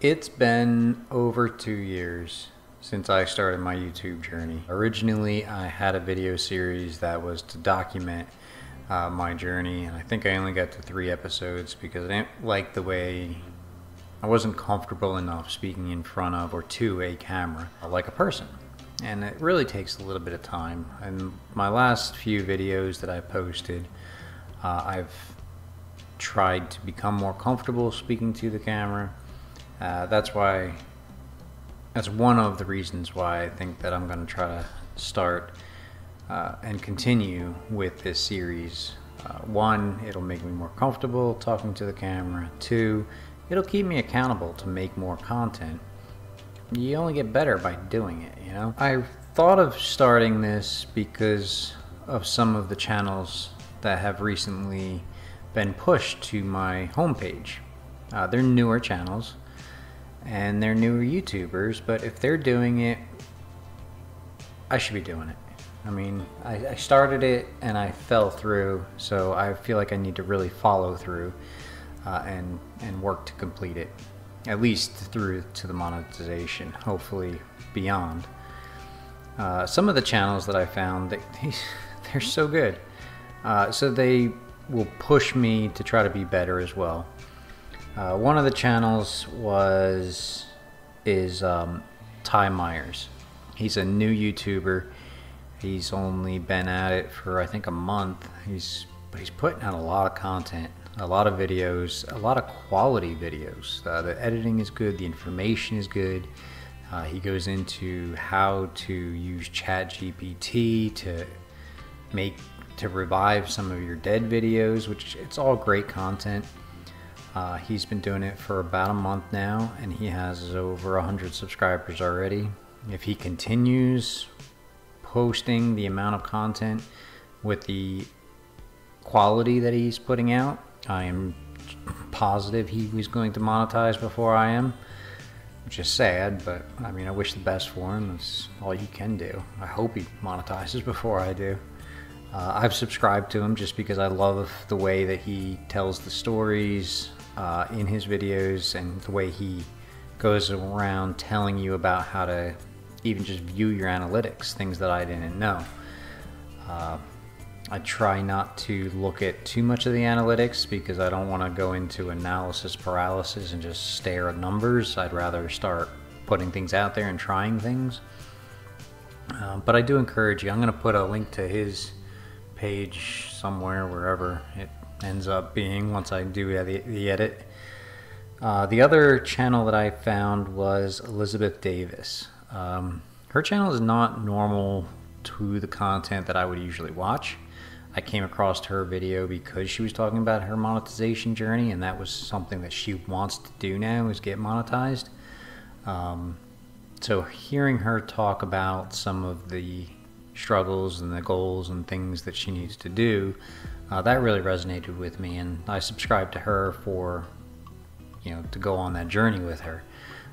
It's been over 2 years since I started my YouTube journey. Originally, I had a video series that was to document my journey, and I think I only got to 3 episodes because I didn't like the way I wasn't comfortable enough speaking in front of or to a camera like a person. And it really takes a little bit of time. And my last few videos that I posted, I've tried to become more comfortable speaking to the camera. That's one of the reasons why I think that I'm going to try to start and continue with this series. One, it'll make me more comfortable talking to the camera. Two, it'll keep me accountable to make more content. You only get better by doing it, you know? I thought of starting this because of some of the channels that have recently been pushed to my homepage. They're newer channels and they're newer YouTubers, but if they're doing it, I should be doing it. I mean, I started it and I fell through, so I feel like I need to really follow through and work to complete it, at least through to the monetization, hopefully beyond. Some of the channels that I found, they're so good, so they will push me to try to be better as well. One of the channels is Ty Myers. He's a new YouTuber. He's only been at it for I think a month. But he's putting out a lot of content, a lot of videos, a lot of quality videos. The editing is good, the information is good. He goes into how to use ChatGPT to revive some of your dead videos, which it's all great content. He's been doing it for about a month now, and he has over 100 subscribers already. If he continues posting the amount of content with the quality that he's putting out, I am positive he was going to monetize before I am, which is sad, but I mean, I wish the best for him. That's all you can do. I hope he monetizes before I do. I've subscribed to him just because I love the way that he tells the stories in his videos, and the way he goes around telling you about how to even just view your analytics, things that I didn't know. I try not to look at too much of the analytics because I don't want to go into analysis paralysis and just stare at numbers. I'd rather start putting things out there and trying things. But I do encourage you. I'm going to put a link to his page somewhere, wherever it ends up being once I do the edit. The other channel that I found was Elizabeth Davis. Her channel is not normal to the content that I would usually watch. I came across her video because she was talking about her monetization journey, and that was something that she wants to do now, is get monetized. So hearing her talk about some of the struggles and the goals and things that she needs to do, that really resonated with me, and I subscribed to her for, to go on that journey with her.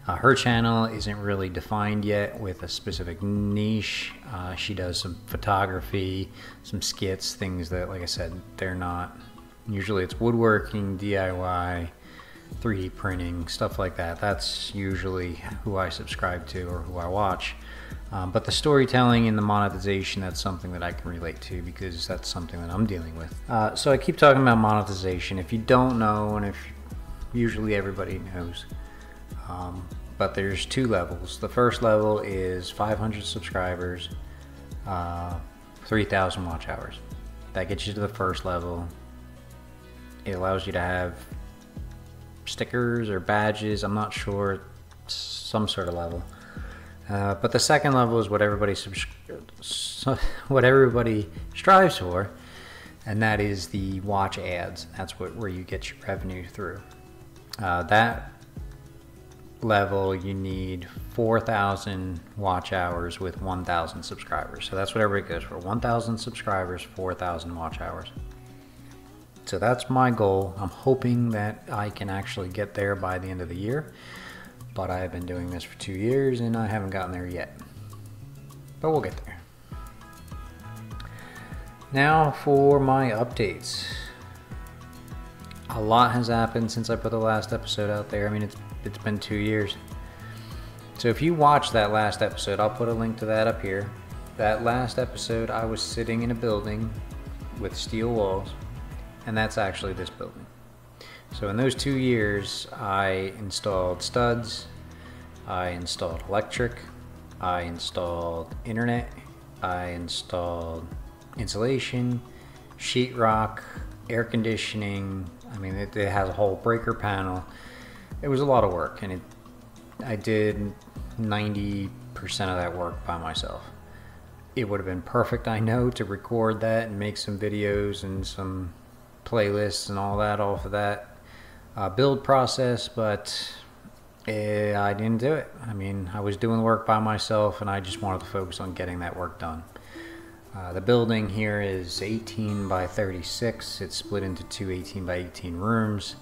Her channel isn't really defined yet with a specific niche. She does some photography, some skits, things that, like I said, they're not, usually it's woodworking, DIY, 3D printing, stuff like that. That's usually who I subscribe to or who I watch. But the storytelling and the monetization, that's something that I can relate to because that's something that I'm dealing with. So I keep talking about monetization. If you don't know, and if usually everybody knows, but there's 2 levels. The first level is 500 subscribers, 3,000 watch hours. That gets you to the first level. It allows you to have stickers or badges, I'm not sure, some sort of level. But the second level is what everybody strives for, and that is the watch ads. That's where you get your revenue through. That level, you need 4,000 watch hours with 1,000 subscribers. So that's what everybody goes for: 1,000 subscribers, 4,000 watch hours. So that's my goal. I'm hoping that I can actually get there by the end of the year, but I've been doing this for 2 years and I haven't gotten there yet, but we'll get there. Now for my updates. A lot has happened since I put the last episode out there. I mean, it's been 2 years. So if you watch that last episode, I'll put a link to that up here. That last episode, I was sitting in a building with steel walls, and that's actually this building. So in those 2 years, I installed studs, I installed electric, I installed internet, I installed insulation, sheetrock, air conditioning. I mean, it has a whole breaker panel. It was a lot of work, and I did 90% of that work by myself. It would have been perfect, I know, to record that and make some videos and some playlists and all that off of that build process, but I didn't do it. I mean, I was doing the work by myself, and I just wanted to focus on getting that work done. The building here is 18 by 36. It's split into two 18 by 18 rooms.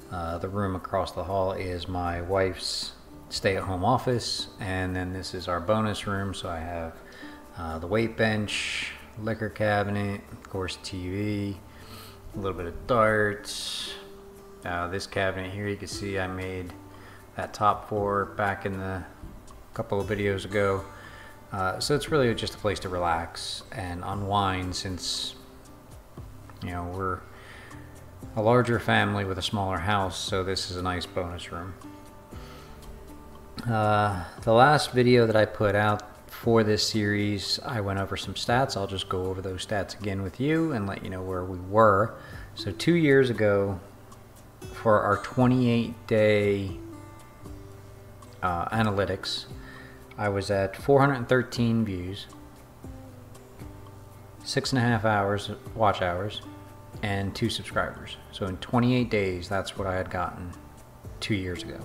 The room across the hall is my wife's stay-at-home office, and then this is our bonus room. So I have the weight bench, liquor cabinet, of course TV, a little bit of darts. This cabinet here, you can see I made that top four back in the couple of videos ago. So it's really just a place to relax and unwind, since, you know, we're a larger family with a smaller house, so this is a nice bonus room. The last video that I put out for this series, I went over some stats. I'll just go over those stats again with you and let you know where we were. So 2 years ago, for our 28-day analytics, I was at 413 views, 6.5 hours watch hours, and 2 subscribers. So in 28 days, that's what I had gotten 2 years ago.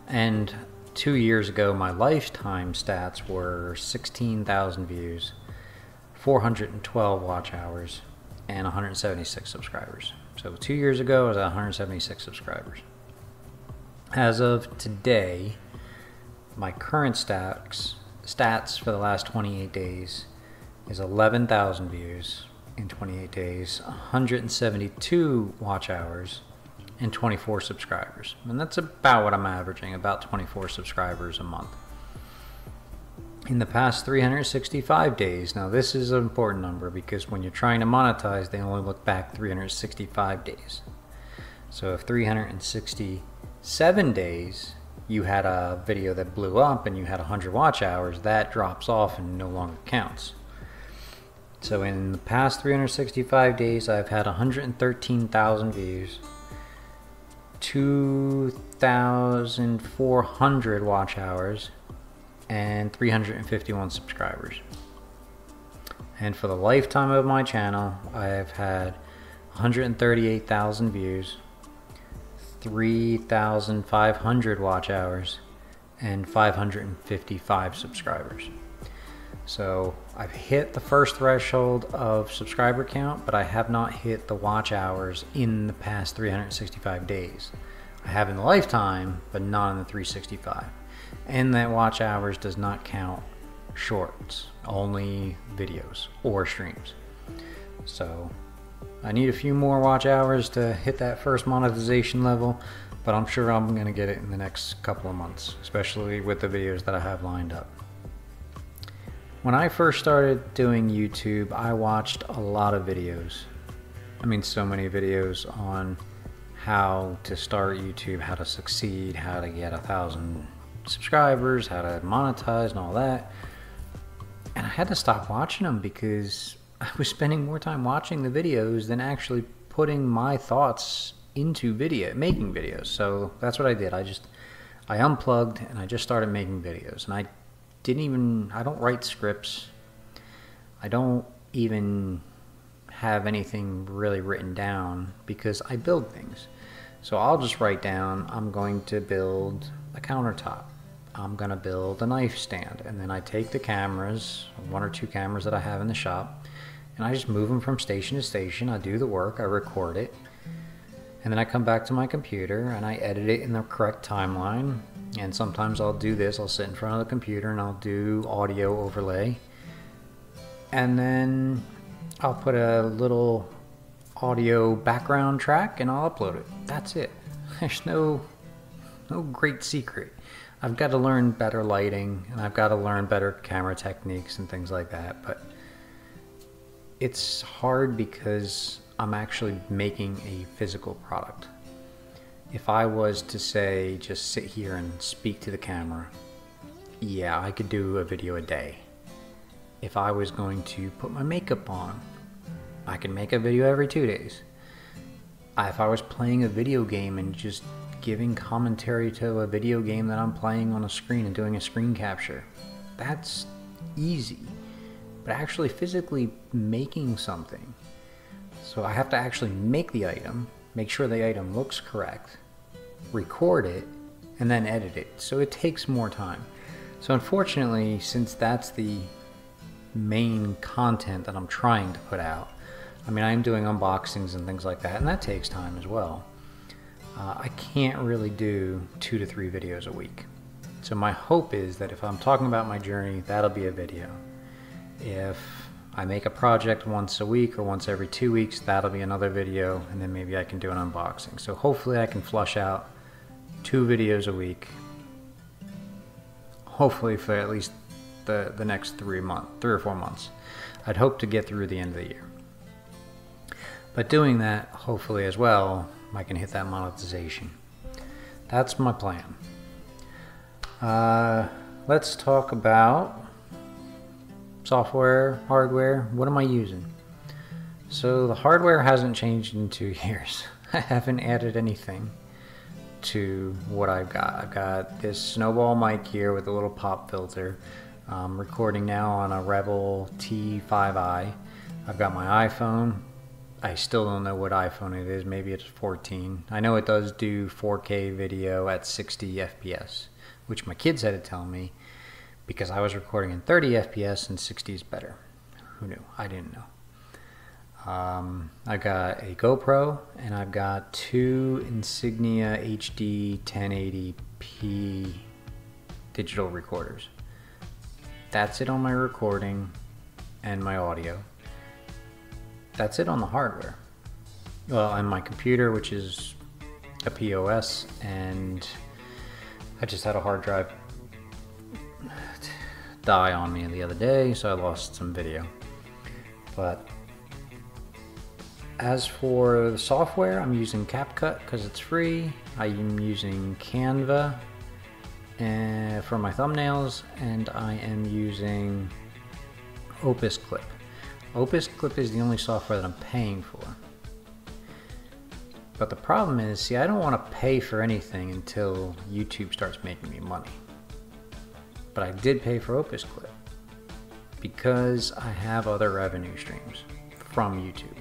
And 2 years ago, my lifetime stats were 16,000 views, 412 watch hours, and 176 subscribers. So 2 years ago, I was at 176 subscribers. As of today, my current stats for the last 28 days is 11,000 views in 28 days, 172 watch hours, and 24 subscribers. And that's about what I'm averaging, about 24 subscribers a month. In the past 365 days, now this is an important number because when you're trying to monetize, they only look back 365 days. So if 367 days you had a video that blew up and you had 100 watch hours, that drops off and no longer counts. So in the past 365 days, I've had 113,000 views, 2,400 watch hours, and 351 subscribers. And for the lifetime of my channel, I have had 138,000 views, 3,500 watch hours, and 555 subscribers. So I've hit the first threshold of subscriber count, but I have not hit the watch hours in the past 365 days. I have in the lifetime, but not in the 365. And that watch hours does not count shorts, only videos or streams. So I need a few more watch hours to hit that first monetization level, but I'm sure I'm going to get it in the next couple of months, especially with the videos that I have lined up. When I first started doing YouTube, I watched a lot of videos. I mean, so many videos on how to start YouTube, how to succeed, how to get 1,000 subscribers, how to monetize and all that. And I had to stop watching them because I was spending more time watching the videos than actually putting my thoughts into making videos. So that's what I did. I unplugged and I just started making videos. And I don't write scripts. I don't even have anything really written down because I build things. So I'll just write down, I'm going to build a countertop. I'm going to build a knife stand. And then I take the cameras, 1 or 2 cameras that I have in the shop, and I just move them from station to station. I do the work, I record it, and then I come back to my computer and I edit it in the correct timeline. And sometimes I'll do this, I'll sit in front of the computer and I'll do audio overlay, and then I'll put a little audio background track and I'll upload it. That's it. There's no great secret. I've got to learn better lighting and I've got to learn better camera techniques and things like that, but it's hard because I'm actually making a physical product. If I was to say just sit here and speak to the camera, yeah, I could do a video a day. If I was going to put my makeup on, I can make a video every 2 days. If I was playing a video game and just giving commentary to a video game that I'm playing on a screen and doing a screen capture, that's easy. But actually physically making something, so I have to actually make the item, make sure the item looks correct, record it, and then edit it. So it takes more time. So unfortunately, since that's the main content that I'm trying to put out, I mean, I'm doing unboxings and things like that, and that takes time as well. I can't really do 2 to 3 videos a week. So my hope is that if I'm talking about my journey, that'll be a video. If I make a project once a week or once every 2 weeks, that'll be another video, and then maybe I can do an unboxing. So hopefully I can flush out 2 videos a week, hopefully for at least the next 3 or 4 months. I'd hope to get through the end of the year. But doing that, hopefully as well, I can hit that monetization. That's my plan. Let's talk about software, hardware. What am I using? So the hardware hasn't changed in 2 years. I haven't added anything to what I've got. I've got this snowball mic here with a little pop filter. I'm recording now on a Rebel T5i. I've got my iPhone. I still don't know what iPhone it is. Maybe it's 14. I know it does do 4K video at 60 FPS, which my kids had to tell me because I was recording in 30 FPS and 60 is better. Who knew? I didn't know. I've got a GoPro and I've got 2 Insignia HD 1080p digital recorders. That's it on my recording and my audio. That's it on the hardware. Well, and my computer, which is a POS, and I just had a hard drive die on me the other day, so I lost some video. But as for the software, I'm using CapCut because it's free. I'm using Canva for my thumbnails, and I am using Opus Clip. Opus Clip is the only software that I'm paying for. But the problem is, see, I don't want to pay for anything until YouTube starts making me money. But I did pay for Opus Clip because I have other revenue streams from YouTube.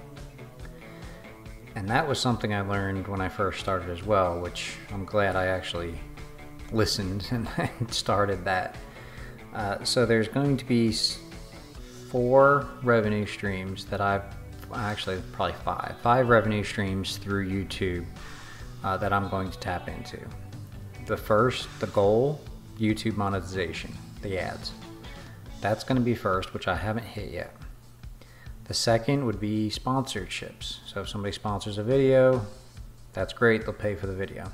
And that was something I learned when I first started as well, which I'm glad I actually listened and started that. So there's going to be 4 revenue streams that actually probably 5 revenue streams through YouTube that I'm going to tap into. The goal, YouTube monetization, the ads. That's going to be first, which I haven't hit yet. The second would be sponsorships. So if somebody sponsors a video, that's great, they'll pay for the video.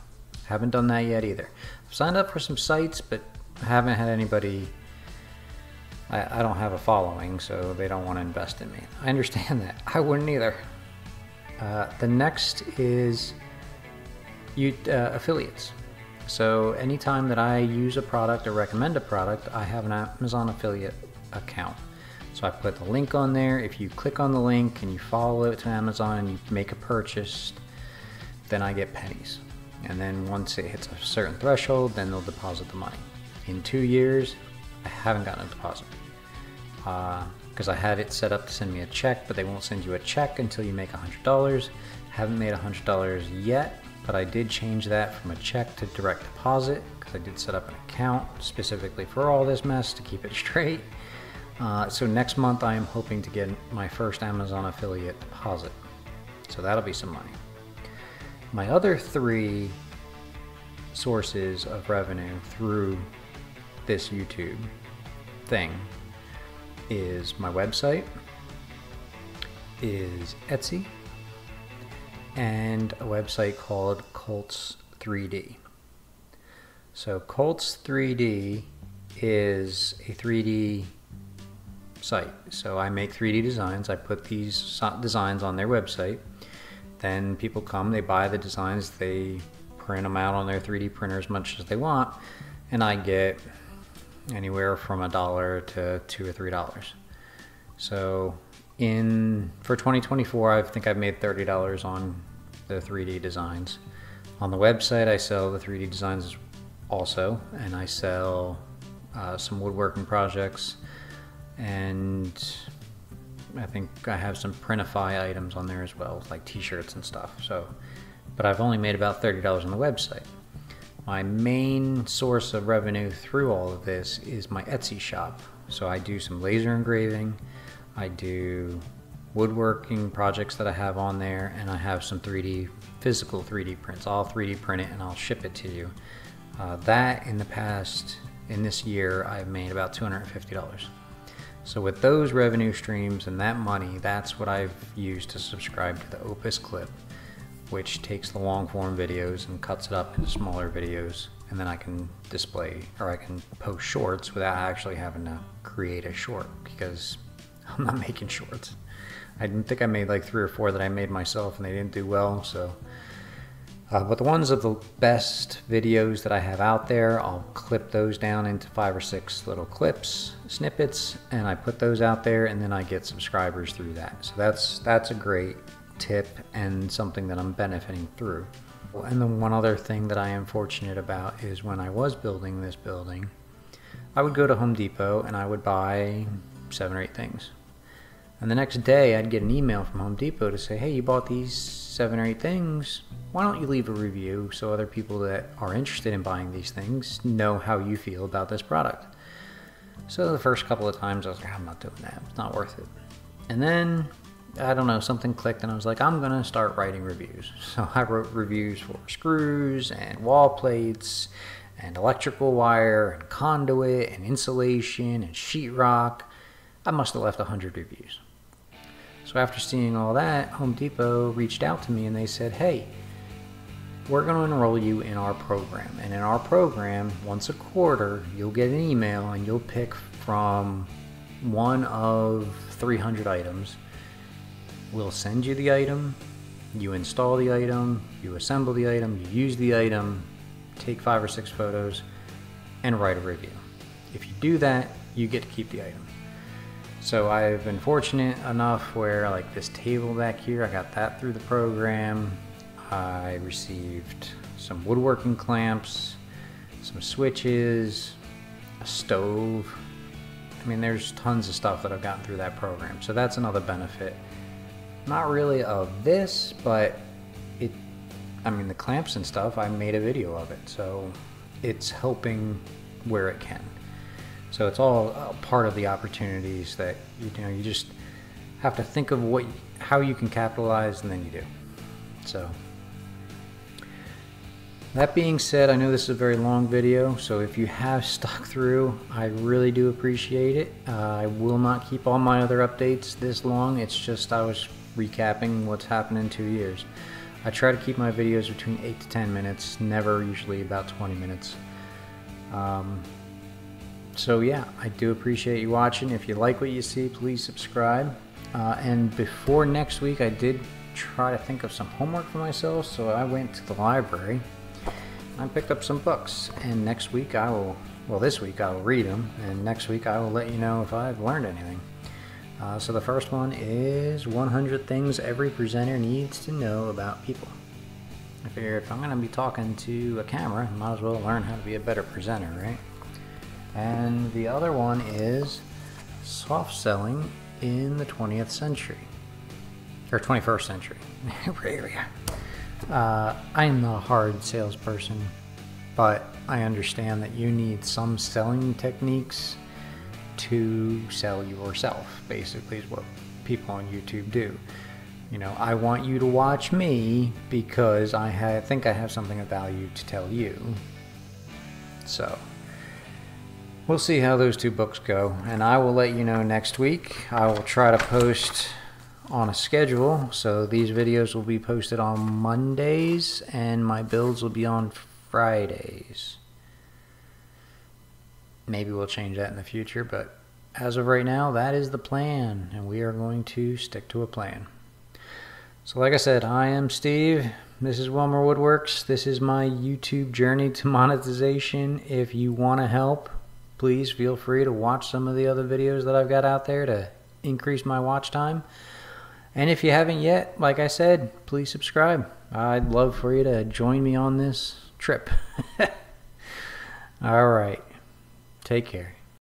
Haven't done that yet either. I've signed up for some sites, but I haven't had anybody. I don't have a following, so they don't want to invest in me. I understand that. I wouldn't either. The next is affiliates. So anytime that I use a product or recommend a product, I have an Amazon affiliate account. So I put the link on there. If you click on the link and you follow it to Amazon and you make a purchase, then I get pennies. And then once it hits a certain threshold, then they'll deposit the money. In 2 years, I haven't gotten a deposit. Because I had it set up to send me a check, but they won't send you a check until you make $100. Haven't made $100 yet, but I did change that from a check to direct deposit because I did set up an account specifically for all this mess to keep it straight. So next month I am hoping to get my first Amazon affiliate deposit. So that'll be some money. My other 3 sources of revenue through this YouTube thing is my website, is Etsy, and a website called Colts 3D. So Colts 3D is a 3D site. So I make 3D designs. I put these designs on their website. Then people come, they buy the designs, they print them out on their 3D printer as much as they want, and I get anywhere from $1 to $2 or $3. So for 2024, I think I've made $30 on the 3D designs. On the website, I sell the 3D designs also, and I sell some woodworking projects, and I think I have some Printify items on there as well, like t-shirts and stuff. So, but I've only made about $30 on the website. My main source of revenue through all of this is my Etsy shop. So I do some laser engraving, I do woodworking projects that I have on there, and I have some physical 3D prints. I'll 3D print it and I'll ship it to you. That in this year, I've made about $250. So with those revenue streams and that money, that's what I've used to subscribe to the Opus Clip, which takes the long form videos and cuts it up into smaller videos, and then I can display, or I can post shorts without actually having to create a short, because I'm not making shorts. I think I made like 3 or 4 that I made myself and they didn't do well. So but the ones of the best videos that I have out there, I'll clip those down into 5 or 6 little clips, snippets, and I put those out there, and then I get subscribers through that. So that's a great tip and something that I'm benefiting through. And then one other thing that I am fortunate about is when I was building this building, I would go to Home Depot and I would buy 7 or 8 things. And the next day I'd get an email from Home Depot to say, hey, you bought these 7 or 8 things. Why don't you leave a review so other people that are interested in buying these things know how you feel about this product? So the first couple of times I was like, I'm not doing that. It's not worth it. And then, I don't know, something clicked and I was like, I'm gonna start writing reviews. So I wrote reviews for screws and wall plates and electrical wire and conduit and insulation and sheetrock. I must have left 100 reviews. So after seeing all that, Home Depot reached out to me and they said, hey, we're going to enroll you in our program. And in our program, once a quarter, you'll get an email and you'll pick from one of 300 items. We'll send you the item, you install the item, you assemble the item, you use the item, take 5 or 6 photos, and write a review. If you do that, you get to keep the item. So I've been fortunate enough where, like this table back here, I got that through the program. I received some woodworking clamps, some switches, a stove. I mean, there's tons of stuff that I've gotten through that program. So that's another benefit. Not really of this, but the clamps and stuff, I made a video of it. So it's helping where it can. So it's all part of the opportunities that you just have to think of how you can capitalize, and then you do. So that being said, I know this is a very long video, so if you have stuck through, I really do appreciate it. I will not keep all my other updates this long. It's just I was recapping what's happened in 2 years. I try to keep my videos between 8 to 10 minutes, never usually about 20 minutes. So yeah, I do appreciate you watching. If you like what you see, please subscribe. And before next week, I did try to think of some homework for myself, so I went to the library. I picked up some books, and next week this week I will read them, and next week I will let you know if I've learned anything. So the first one is 100 Things Every Presenter Needs to Know About People. I figure if I'm going to be talking to a camera, I might as well learn how to be a better presenter, right? And the other one is soft selling in the 20th century, or 21st century. I am not a hard salesperson, but I understand that you need some selling techniques to sell yourself, basically, is what people on YouTube do. I want you to watch me because I think I have something of value to tell you. So we'll see how those 2 books go, and I will let you know next week. I will try to post on a schedule, so these videos will be posted on Mondays and my builds will be on Fridays. Maybe we'll change that in the future, but as of right now, that is the plan, and we are going to stick to a plan. So like I said, I am Steve. This is Wilmer Woodworks. This is my YouTube journey to monetization. If you want to help, please feel free to watch some of the other videos that I've got out there to increase my watch time. And if you haven't yet, like I said, please subscribe. I'd love for you to join me on this trip. All right. Take care.